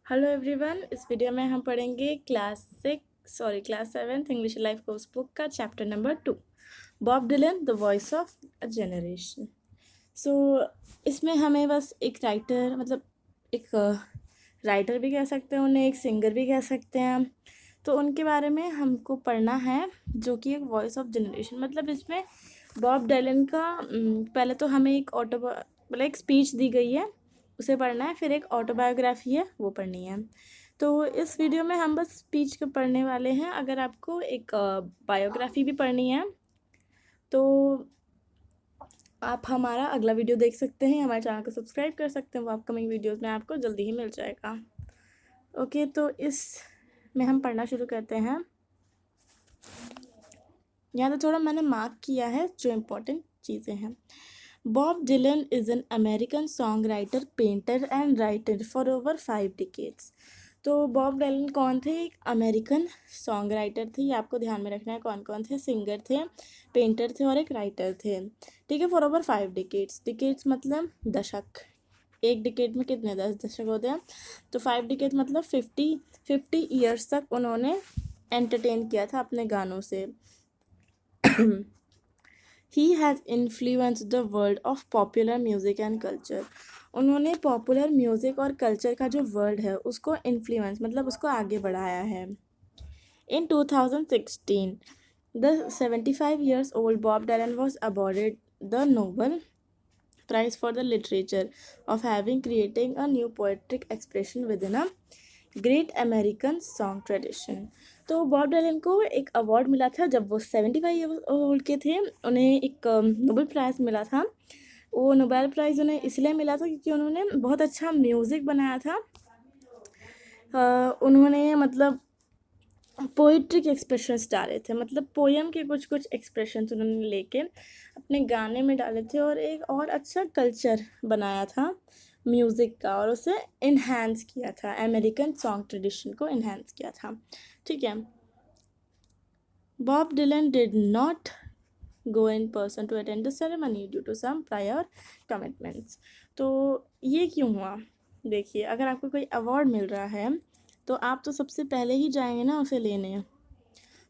Hello everyone, इस video में हम पढ़ेंगे class 7 English life course book का chapter number 2, Bob Dylan the voice of a generation. So इसमें हमें बस एक राइटर एक राइटर भी कह सकते हैं उन्हें, एक सिंगर भी कह सकते हैं। तो उनके बारे में हमको पढ़ना है, जो कि एक वॉइस ऑफ जनरेशन इसमें बॉब डिलन का पहले तो हमें एक स्पीच दी गई है, उसे पढ़ना है। फिर एक ऑटोबायोग्राफी है, वो पढ़नी है। तो इस वीडियो में हम बस स्पीच को पढ़ने वाले हैं। अगर आपको एक बायोग्राफी भी पढ़नी है तो आप हमारा अगला वीडियो देख सकते हैं, हमारे चैनल को सब्सक्राइब कर सकते हैं। वो अपकमिंग वीडियोस में आपको जल्दी ही मिल जाएगा। ओके, तो इस में हम पढ़ना शुरू करते हैं। यहाँ तो थोड़ा मैंने मार्क किया है जो इम्पोर्टेंट चीज़ें हैं। Bob Dylan is an American song writer, painter and writer for over 5 decades. तो बॉब डिलन कौन थे? एक अमेरिकन सॉन्ग राइटर थे। ये आपको ध्यान में रखना है कौन कौन थे। सिंगर थे, पेंटर थे और एक राइटर थे। ठीक है, फॉर ओवर 5 डिकेड्स। डिकेड्स मतलब दशक। एक डिकेड में कितने 10 दशक होते हैं, तो 5 डिकेड मतलब 50 ईयर्स तक उन्होंने एंटरटेन किया था अपने गानों से। He has influenced the world of popular music and culture. उन्होंने पॉपुलर म्यूज़िक और कल्चर का जो वर्ल्ड है उसको इन्फ्लुएंस उसको आगे बढ़ाया है। In 2016, the 75 years old Bob Dylan was awarded the Nobel Prize for the Literature of having creating a new poetic expression within a great American song tradition. तो बॉब डिलन को एक award मिला था जब वो 75 ईयर ओल्ड के थे। उन्हें एक नोबेल प्राइज़ मिला था। वो नोबेल प्राइज़ उन्हें इसलिए मिला था क्योंकि उन्होंने बहुत अच्छा म्यूज़िक बनाया था। उन्होंने पोइट्रिक एक्सप्रेशंस डाले थे, पोयम के कुछ कुछ एक्सप्रेशंस उन्होंने लेके अपने गाने में डाले थे और एक और अच्छा कल्चर बनाया था म्यूज़िक का, और उसे इन्हांस किया था, अमेरिकन सॉन्ग ट्रेडिशन को इन्हांस किया था। ठीक है, Bob Dylan did not go in person to attend the ceremony due to some prior commitments। तो ये क्यों हुआ? देखिए, अगर आपको कोई अवार्ड मिल रहा है तो आप तो सबसे पहले ही जाएंगे ना उसे लेने,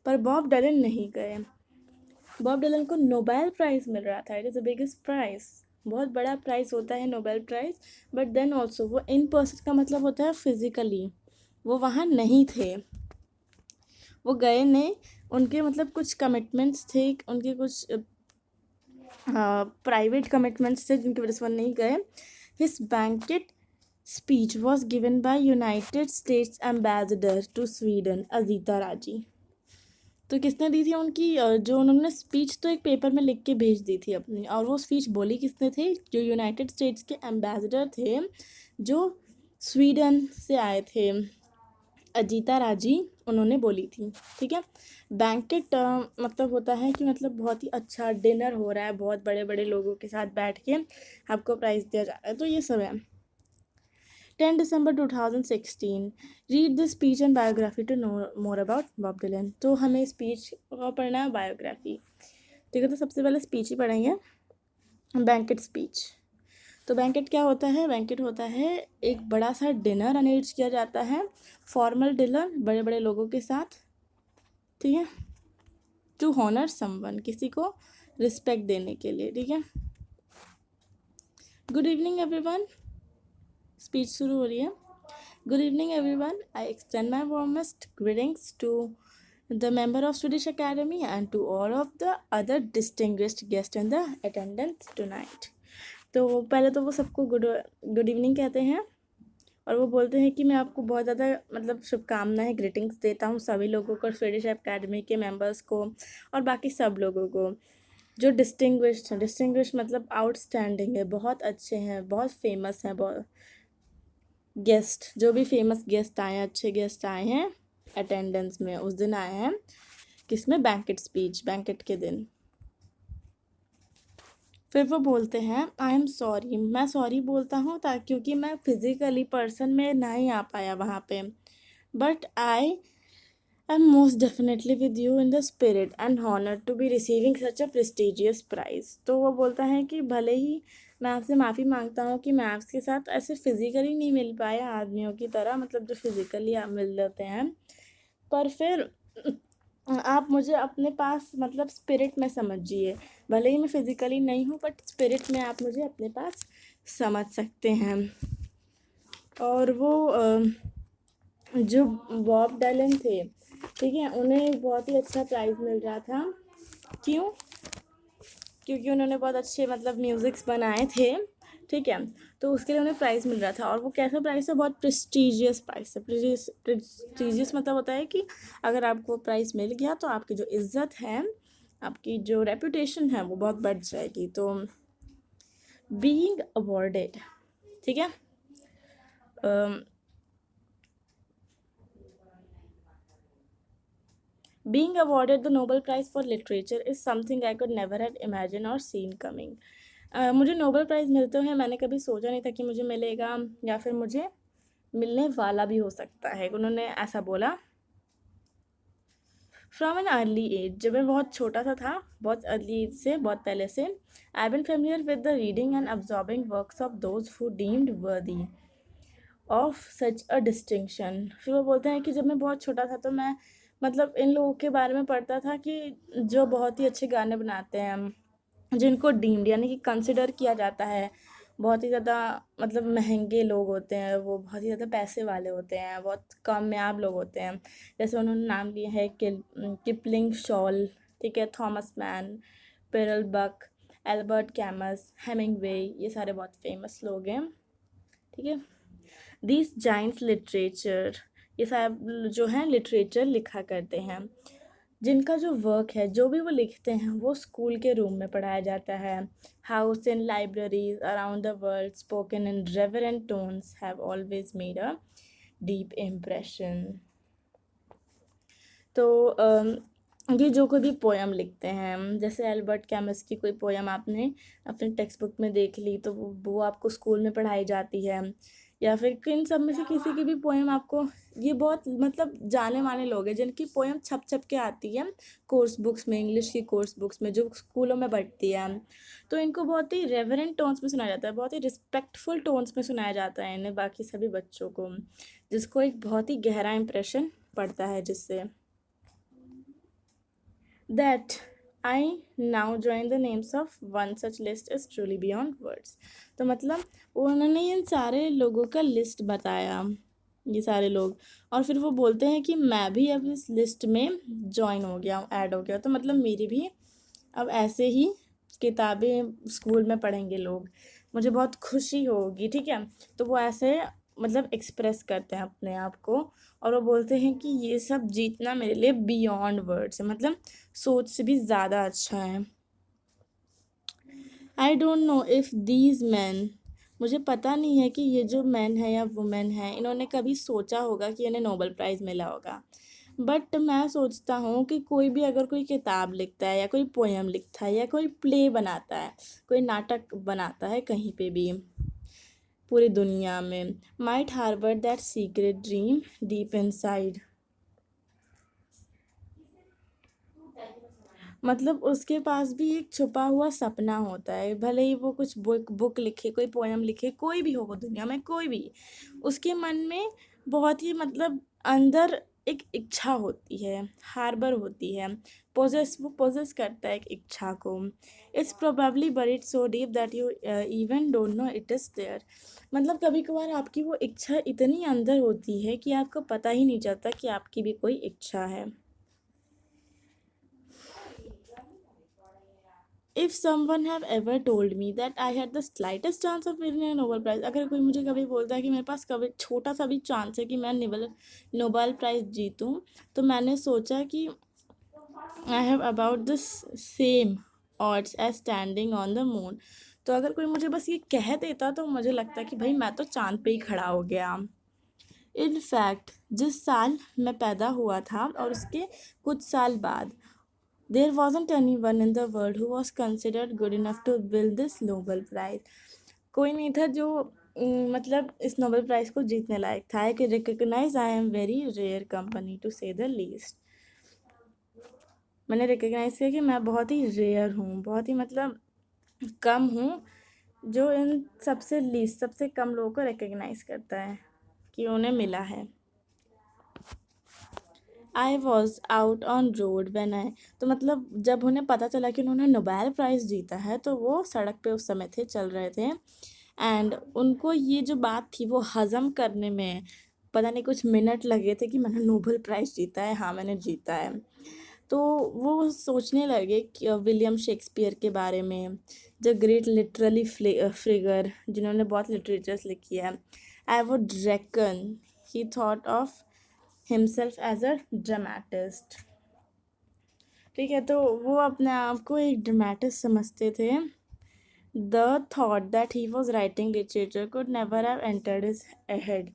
पर बॉब डिलन नहीं गए। बॉब डिलन को नोबेल प्राइज़ मिल रहा था। It is the biggest prize, बहुत बड़ा प्राइज़ होता है Nobel prize. But then also वो इन पर्सन का मतलब होता है फिज़िकली, वो वहाँ नहीं थे, वो गए नहीं। उनके कुछ कमिटमेंट्स थे, उनके कुछ प्राइवेट कमिटमेंट्स थे जिनकी वजह से वो नहीं गए। His banquet speech was given by United States ambassador to Sweden Azita Raji. तो किसने दी थी उनकी जो उन्होंने स्पीच तो एक पेपर में लिख के भेज दी थी अपनी, और वो स्पीच बोली किसने थे? जो यूनाइटेड स्टेट्स के एम्बेसडर थे, जो स्वीडन से आए थे, अजीता राजी, उन्होंने बोली थी। ठीक है, बैंकेट होता है कि बहुत ही अच्छा डिनर हो रहा है, बहुत बड़े बड़े लोगों के साथ बैठ के आपको प्राइज़ दिया जा रहा है, तो ये सब है। 10 December 2016, read the speech and biography to know more about Bob Dylan. तो हमें स्पीच का पढ़ना है, बायोग्राफी। ठीक है, तो सबसे पहले स्पीच ही पढ़ेंगे, बैंकेट स्पीच। तो बैंकेट क्या होता है? बैंकेट होता है एक बड़ा सा डिनर अरेंज किया जाता है, फॉर्मल डिनर बड़े बड़े लोगों के साथ। ठीक है, टू हॉनर समवन, किसी को रिस्पेक्ट देने के लिए। ठीक है, गुड इवनिंग एवरीवन, स्पीच शुरू हो रही है। Good evening everyone, I extend my warmest greetings to the member of Swedish Academy and to all of the other distinguished guests in the attendance tonight। तो पहले तो वो सबको गुड इवनिंग कहते हैं, और वो बोलते हैं कि मैं आपको बहुत ज़्यादा शुभकामनाएं, ग्रीटिंग्स देता हूँ सभी लोगों को, स्वीडिश एकेडमी के मेंबर्स को और बाकी सब लोगों को जो डिस्टिंग्विश्ड हैं। डिस्टिंग्विश्ड आउटस्टैंडिंग है, बहुत अच्छे हैं, बहुत फेमस हैं। बहुत गेस्ट, जो भी फेमस गेस्ट आए हैं, अच्छे गेस्ट आए हैं अटेंडेंस में, उस दिन आए हैं किसमें? बैंकेट स्पीच, बैंकेट के दिन। फिर वो बोलते हैं आई एम सॉरी, मैं सॉरी बोलता हूँ क्योंकि मैं फिज़िकली पर्सन में नहीं आ पाया वहाँ पे, but I am most definitely with you in the spirit and honour to be receiving such a prestigious prize. तो वो बोलता है कि भले ही मैं आपसे माफ़ी मांगता हूँ कि मैं आपके साथ ऐसे फिज़िकली नहीं मिल पाया आदमियों की तरह, मतलब जो फिज़िकली आप मिल लेते हैं। पर फिर आप मुझे अपने पास मतलब स्पिरिट में समझिए। भले ही मैं फिज़िकली नहीं हूँ, बट स्पिरिट में आप मुझे अपने पास समझ सकते हैं। और वो जो बॉब डायलन थे, ठीक है, उन्हें बहुत ही अच्छा प्राइज़ मिल रहा था। क्यों? क्योंकि उन्होंने बहुत अच्छे मतलब म्यूज़िक्स बनाए थे, ठीक है, तो उसके लिए उन्हें प्राइज़ मिल रहा था। और वो कैसा प्राइज़ है? बहुत प्रेस्टीजियस प्राइज़ है। प्रेस्टीजियस मतलब होता है कि अगर आपको प्राइज़ मिल गया तो आपकी जो इज़्ज़त है, आपकी जो रेपुटेशन है, वो बहुत बढ़ जाएगी। तो बीइंग अवॉर्डेड, ठीक है, being awarded the Nobel Prize for Literature is something I could never have imagined or seen coming. मुझे नोबेल प्राइज़ मिलते हुए मैंने कभी सोचा नहीं था कि मुझे मिलेगा या फिर मुझे मिलने वाला भी हो सकता है। उन्होंने ऐसा बोला। फ्रॉम एन अर्ली एज, जब मैं बहुत छोटा सा था, बहुत अर्ली एज से, बहुत पहले से, I been familiar with the reading and absorbing works of those who deemed worthy of such a distinction. फिर वो बोलते हैं कि जब मैं बहुत छोटा था तो मैं मतलब इन लोगों के बारे में पढ़ता था कि जो बहुत ही अच्छे गाने बनाते हैं, जिनको डीम्ड यानी कि कंसिडर किया जाता है, बहुत ही ज़्यादा मतलब महंगे लोग होते हैं, वो बहुत ही ज़्यादा पैसे वाले होते हैं, बहुत कामयाब लोग होते हैं। जैसे उन्होंने नाम लिया है किपलिंग शॉल, ठीक है, थॉमस मैन, पेरल बक, एल्बर्ट कैमस, हेमिंगवे, ये सारे बहुत फेमस लोग हैं, ठीक है। दिस जाइंट्स लिटरेचर, ये सब जो हैं लिटरेचर लिखा करते हैं, जिनका जो वर्क है, जो भी वो लिखते हैं, वो स्कूल के रूम में पढ़ाया जाता है। House and libraries around the world spoken in reverent tones have always made a deep impression. तो ये जो कोई भी पोयम लिखते हैं, जैसे एल्बर्ट कैमस की कोई पोयम आपने अपने टेक्स्ट बुक में देख ली तो वो आपको स्कूल में पढ़ाई जाती है, या फिर इन सब में से किसी की भी पोयम आपको, ये बहुत मतलब जाने माने लोग हैं जिनकी पोयम छप छप के आती है कोर्स बुक्स में, इंग्लिश की कोर्स बुक्स में जो स्कूलों में बढ़ती है। तो इनको बहुत ही रेवरेंट टोन्स में सुनाया जाता है, बहुत ही रिस्पेक्टफुल टोन्स में सुनाया जाता है इन्हें बाकी सभी बच्चों को, जिसको एक बहुत ही गहरा इंप्रेशन पड़ता है जिससे। That I now join the names of one such list is truly beyond words. तो मतलब उन्होंने इन सारे लोगों का लिस्ट बताया, ये सारे लोग, और फिर वो बोलते हैं कि मैं भी अब इस लिस्ट में ज्वाइन हो गया हूँ, ऐड हो गया, तो मतलब मेरी भी अब ऐसे ही किताबें स्कूल में पढ़ेंगे लोग, मुझे बहुत खुशी होगी, ठीक है। तो वो ऐसे मतलब एक्सप्रेस करते हैं अपने आप को, और वो बोलते हैं कि ये सब जीतना मेरे लिए बियॉन्ड वर्ड्स है, मतलब सोच से भी ज़्यादा अच्छा है। I don't know if these man, मुझे पता नहीं है कि ये जो मैन है या वुमेन है, इन्होंने कभी सोचा होगा कि इन्हें नोबेल प्राइज़ मिला होगा। बट मैं सोचता हूँ कि कोई भी अगर कोई किताब लिखता है या कोई पोएम लिखता है या कोई प्ले बनाता है, कोई नाटक बनाता है कहीं पे भी पूरी दुनिया में, might harbour that secret dream deep inside, मतलब उसके पास भी एक छुपा हुआ सपना होता है, भले ही वो कुछ बुक लिखे, कोई पोएम लिखे, कोई भी हो वो दुनिया में कोई भी, उसके मन में बहुत ही मतलब अंदर एक इच्छा होती है, हार्बर होती है, वो पोजेस करता है एक इच्छा को। It's probably buried so deep that you even don't know it is there, मतलब कभी कभार आपकी वो इच्छा इतनी अंदर होती है कि आपको पता ही नहीं चलता कि आपकी भी कोई इच्छा है। If someone have ever told me that I had the slightest chance of winning a Nobel prize, अगर कोई मुझे कभी बोलता है कि मेरे पास कभी छोटा सा भी चांस है कि मैं नोबेल प्राइज़ जीतूँ, तो मैंने सोचा कि I have about the same odds as standing on the moon. तो अगर कोई मुझे बस ये कह देता तो मुझे लगता कि भाई मैं तो चांद पे ही खड़ा हो गया। इन फैक्ट जिस साल मैं पैदा हुआ था और उसके कुछ साल बाद, there wasn't anyone in the world who was considered good enough to win this Nobel Prize. कोई नहीं था जो मतलब इस नोबेल प्राइज़ को जीतने लायक था। कि recognise I am very rare company to say the least, मैंने रिकग्नाइज किया कि मैं बहुत ही रेयर हूँ, बहुत ही मतलब कम हूँ जो इन सबसे लीस्ट सबसे कम लोगों को रिकग्नाइज करता है कि उन्हें मिला है। I was out on road when I, तो मतलब जब उन्हें पता चला कि उन्होंने नोबेल प्राइज़ जीता है तो वो सड़क पे उस समय थे, चल रहे थे। एंड उनको ये जो बात थी वो हज़म करने में पता नहीं कुछ मिनट लगे थे कि मैंने नोबेल प्राइज़ जीता है, हाँ मैंने जीता है। तो वो सोचने लगे कि विलियम शेक्सपियर के बारे में, द ग्रेट लिटरली फिगर जिन्होंने बहुत लिटरेचर्स लिखी है। I would reckon he thought of himself as a dramatist. ठीक है, तो वो अपने आप को एक ड्रामेटिस्ट समझते थे। The thought that he was writing literature could never have entered his head.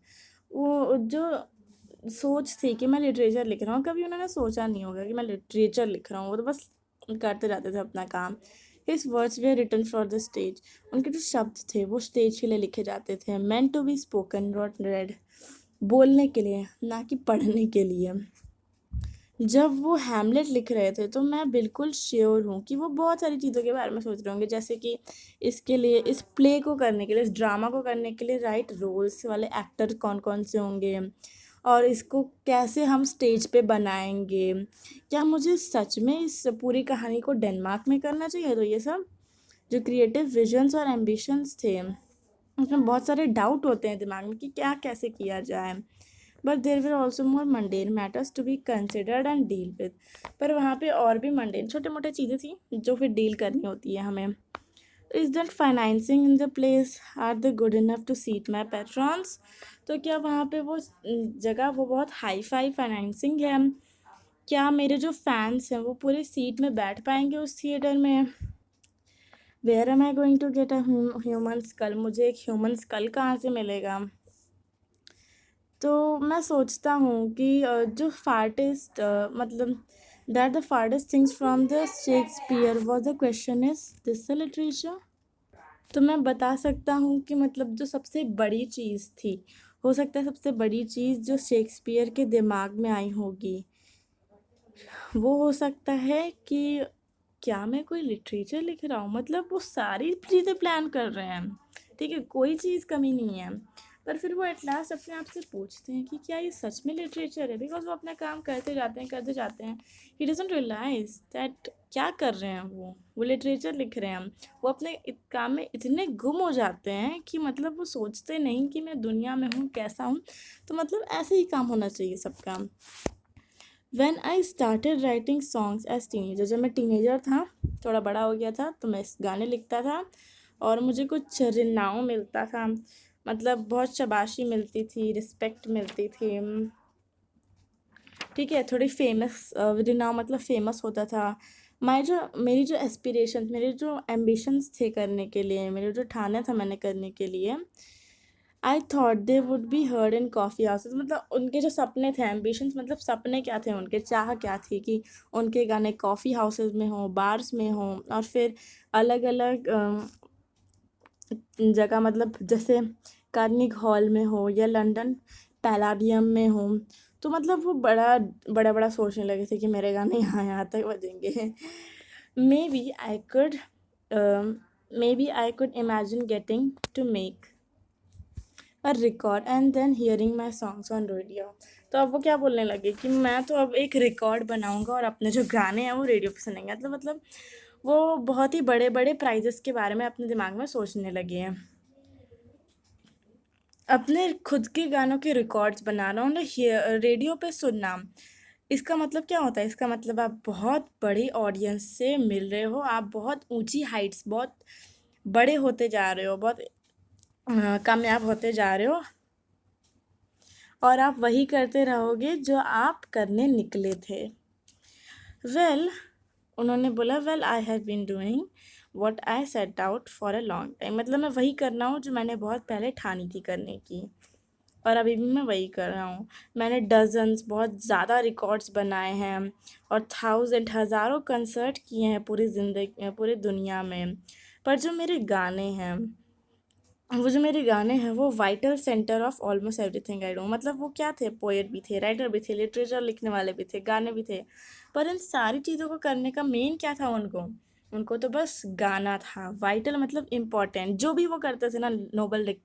वो जो सोच थी कि मैं लिटरेचर लिख रहा हूँ, कभी उन्होंने सोचा नहीं होगा कि मैं लिटरेचर लिख रहा हूँ, वो तो बस करते जाते थे अपना काम। His words were written for the stage, उनके जो शब्द थे वो स्टेज के लिए लिखे जाते थे। Meant to be spoken not read, बोलने के लिए ना कि पढ़ने के लिए। जब वो हैमलेट लिख रहे थे तो मैं बिल्कुल श्योर हूँ कि वो बहुत सारी चीज़ों के बारे में सोच रहे होंगे, जैसे कि इसके लिए, इस प्ले को करने के लिए, इस ड्रामा को करने के लिए राइट रोल्स वाले एक्टर कौन कौन से होंगे, और इसको कैसे हम स्टेज पे बनाएंगे। क्या मुझे सच में इस पूरी कहानी को डेनमार्क में करना चाहिए? तो ये सब जो क्रिएटिव विजन्स और एम्बिशंस थे, उसमें बहुत सारे डाउट होते हैं दिमाग में कि क्या कैसे किया जाए। But there were also more mundane matters to be considered and deal with, पर वहाँ पे और भी मंडेन छोटे मोटे चीज़ें थी जो फिर डील करनी होती है हमें। Is that financing in the place are the good enough to seat my patrons, तो क्या वहाँ पे वो जगह वो बहुत हाई फाई फाइनेंसिंग है? क्या मेरे जो फैंस हैं वो पूरे सीट में बैठ पाएंगे उस थिएटर में? Where am I going to get a human skull, मुझे एक ह्यूमन स्कल कहाँ से मिलेगा? तो मैं सोचता हूँ कि जो फार्टेस्ट मतलब that the farthest things from the Shakespeare was the question is this the literature. तो मैं बता सकता हूँ कि मतलब जो सबसे बड़ी चीज़ थी, हो सकता है सबसे बड़ी चीज़ जो शेक्सपियर के दिमाग में आई होगी, वो हो सकता है कि क्या मैं कोई लिटरेचर लिख रहा हूँ, मतलब वो सारी चीज़ें प्लान कर रहे हैं, ठीक है, कोई चीज़ कमी नहीं है, पर फिर वो एट लास्ट अपने आप से पूछते हैं कि क्या ये सच में लिटरेचर है, बिकॉज वो अपना काम करते जाते हैं। ही डजंट रियलाइज दैट क्या कर रहे हैं वो लिटरेचर लिख रहे हैं। वो अपने काम में इतने गुम हो जाते हैं कि मतलब वो सोचते नहीं कि मैं दुनिया में हूँ, कैसा हूँ। तो मतलब ऐसे ही काम होना चाहिए सबका। When I started writing songs as teenager, जब मैं टीनेजर था, थोड़ा बड़ा हो गया था, तो मैं गाने लिखता था और मुझे कुछ रिनाम मिलता था, मतलब बहुत शाबाशी मिलती थी, रिस्पेक्ट मिलती थी, ठीक है, थोड़ी फेमस रिनाम मतलब फेमस होता था। मेरी जो एस्पिरेशन, मेरे जो एम्बिशंस थे करने के लिए, मेरे जो ठाना था मैंने करने के लिए, I thought they would be heard in coffee houses, मतलब उनके जो सपने थे, एम्बिशंस मतलब सपने क्या थे उनके, चाह क्या थी कि उनके गाने कॉफ़ी हाउसेस में हों, बार्स में हों, और फिर अलग अलग जगह, मतलब जैसे कार्निग हॉल में हो या लंदन पैलाडियम में हो। तो मतलब वो बड़ा बड़ा सोचने लगे थे कि मेरे गाने यहाँ यहाँ तक बजेंगे। Maybe I could imagine getting to make a record and then hearing my songs on radio. तो अब वो क्या बोलने लगे कि मैं तो अब एक रिकॉर्ड बनाऊंगा और अपने जो गाने हैं वो रेडियो पे सुनेंगे। मतलब वो बहुत ही बड़े बड़े प्राइजेस के बारे में अपने दिमाग में सोचने लगे हैं। अपने खुद के गानों के रिकॉर्ड्स बनाना, उन्हें रेडियो पे सुनना, इसका मतलब क्या होता है? इसका मतलब आप बहुत बड़ी ऑडियंस से मिल रहे हो, आप बहुत ऊंची हाइट्स, बहुत बड़े होते जा रहे हो, बहुत कामयाब होते जा रहे हो, और आप वही करते रहोगे जो आप करने निकले थे। वेल, उन्होंने बोला, well I have been doing what I set out for a long time, मतलब मैं वही कर रहा हूँ जो मैंने बहुत पहले ठानी थी करने की, और अभी भी मैं वही कर रहा हूँ। मैंने डजन्स, बहुत ज़्यादा रिकॉर्ड्स बनाए हैं, और हज़ारों कंसर्ट किए हैं पूरी ज़िंदगी, पूरी दुनिया में। पर जो मेरे गाने हैं, वो vital centre of almost everything I do, मतलब वो क्या थे? पोएट भी थे, राइटर भी थे, लिटरेचर लिखने वाले भी थे, गाने भी थे, पर इन सारी चीज़ों को करने का मेन क्या था उनको? उनको तो बस गाना था वाइटल, मतलब इम्पोर्टेंट। जो भी वो करते थे ना, नोबल लिख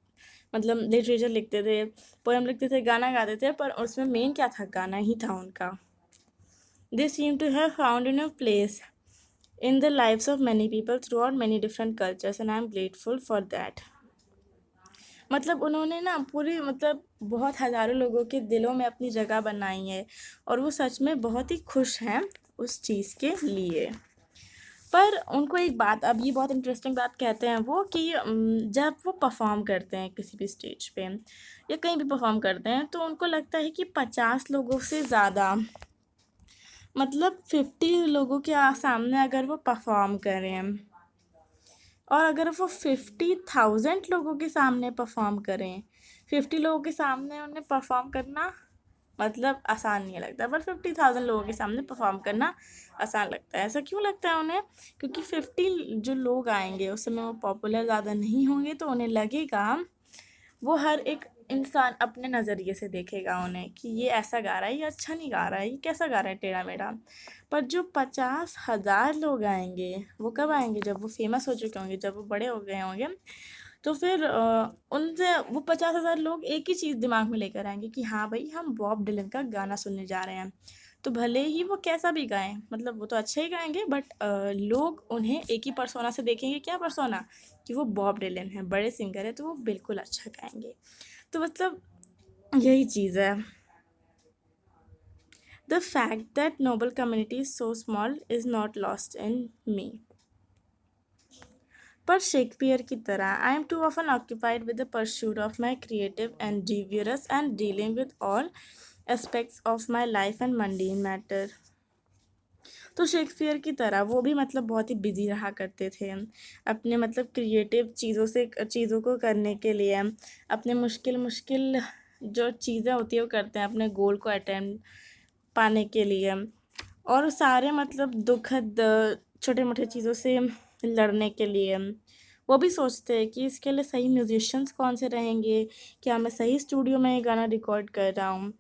मतलब लिटरेचर लिखते थे, पोएम लिखते थे, गाना गाते थे, पर उसमें मेन क्या था, गाना ही था उनका। They seem to have found in a place in the lives of many people throughout many different cultures and I am grateful for that। मतलब उन्होंने ना पूरी मतलब बहुत हज़ारों लोगों के दिलों में अपनी जगह बनाई है, और वो सच में बहुत ही खुश हैं उस चीज़ के लिए। पर उनको एक बात, अब ये बहुत इंटरेस्टिंग बात कहते हैं वो, कि जब वो परफॉर्म करते हैं किसी भी स्टेज पे या कहीं भी परफॉर्म करते हैं, तो उनको लगता है कि 50 लोगों से ज़्यादा, मतलब 50 लोगों के सामने अगर वो परफॉर्म करें, और अगर वो 50,000 लोगों के सामने परफॉर्म करें, 50 लोगों के सामने उन्हें परफॉर्म करना मतलब आसान नहीं लगता, पर 50,000 लोगों के सामने परफॉर्म करना आसान लगता है। ऐसा क्यों लगता है उन्हें? क्योंकि 50 जो लोग आएंगे उस समय वो पॉपुलर ज़्यादा नहीं होंगे, तो उन्हें लगेगा, वो हर एक इंसान अपने नज़रिए से देखेगा उन्हें कि ये ऐसा गा रहा है, ये अच्छा नहीं गा रहा है, ये कैसा गा रहा है, टेढ़ा मेढ़ा। पर जो 50,000 लोग आएंगे, वो कब आएंगे? जब वो फेमस हो चुके होंगे, जब वो बड़े हो गए होंगे, तो फिर उनसे वो 50,000 लोग एक ही चीज़ दिमाग में लेकर आएंगे कि हाँ भाई, हम बॉब डिलन का गाना सुनने जा रहे हैं। तो भले ही वो कैसा भी गाएं, मतलब वो तो अच्छा ही गाएंगे, बट लोग उन्हें एक ही पर्सोना से देखेंगे। क्या पर्सोना? कि वो बॉब डिलन है, बड़े सिंगर है, तो वो बिल्कुल अच्छा गाएंगे। तो मतलब यही चीज़ है। The fact that noble community is so small is not lost in me. पर शेक्सपियर की तरह, I am too often occupied with the pursuit of my creative and devious and dealing with all aspects of my life and mundane matter. तो Shakespeare की तरह वो भी मतलब बहुत ही बिजी रहा करते थे अपने मतलब क्रिएटिव चीज़ों को करने के लिए। अपने मुश्किल मुश्किल जो चीज़ें होती है वो करते हैं अपने गोल को अटेंड पाने के लिए, और सारे मतलब दुखद छोटे मोटे चीज़ों से लड़ने के लिए। वो भी सोचते हैं कि इसके लिए सही म्यूजिशियंस कौन से रहेंगे, क्या मैं सही स्टूडियो में ये गाना रिकॉर्ड कर रहा हूँ,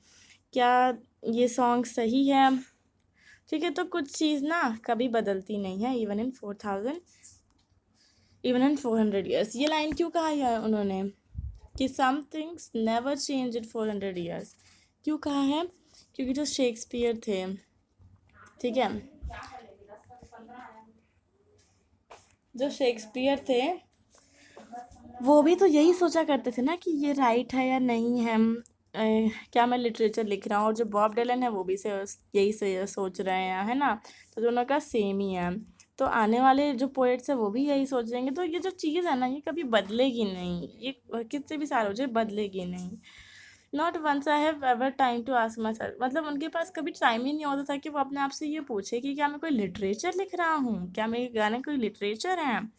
क्या ये सॉन्ग सही है। ठीक है, तो कुछ चीज़ ना कभी बदलती नहीं है, इवन इन 400 ईयर्स। ये लाइन क्यों कहा है उन्होंने कि some things never change in 400 years? क्यों कहा है? क्योंकि जो शेक्सपियर थे, ठीक है, जो शेक्सपियर थे वो भी तो यही सोचा करते थे ना कि ये राइट है या नहीं है, क्या मैं लिटरेचर लिख रहा हूँ। और जो बॉब डिलन है वो भी यही से सोच रहे हैं, है ना। तो दोनों का सेम ही है। तो आने वाले जो पोएट्स है वो भी यही सोचेंगे। तो ये जो चीज़ है ना, ये कभी बदलेगी नहीं, ये कितने भी साल हो जाए बदलेगी नहीं। Not once I have ever time to ask myself, मतलब उनके पास कभी टाइम ही नहीं होता था कि वो अपने आप से ये पूछे कि क्या मैं कोई लिटरेचर लिख रहा हूँ, क्या मेरे गाने कोई लिटरेचर हैं।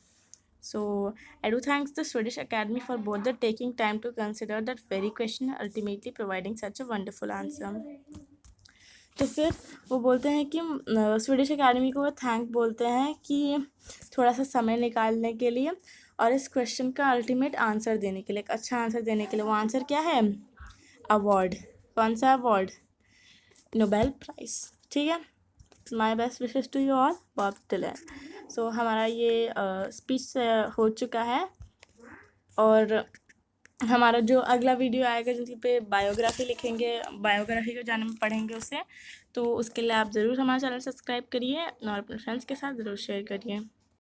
So, I do thanks the Swedish Academy for both the taking time to consider that very question and ultimately providing such a wonderful answer। तो फिर वो बोलते हैं कि स्वीडिश अकेडमी को वो थैंक बोलते हैं कि थोड़ा सा समय निकालने के लिए और इस क्वेश्चन का अल्टीमेट आंसर देने के लिए, एक अच्छा आंसर देने के लिए। वो आंसर क्या है? अवार्ड। कौन सा अवार्ड? Nobel prize. ठीक है। My best wishes to you all, Bob Dylan. So हमारा ये स्पीच हो चुका है, और हमारा जो अगला वीडियो आएगा जिस पे बायोग्राफी लिखेंगे, बायोग्राफी के जाने में पढ़ेंगे उसे, तो उसके लिए आप ज़रूर हमारा चैनल सब्सक्राइब करिए और अपने फ्रेंड्स के साथ ज़रूर शेयर करिए।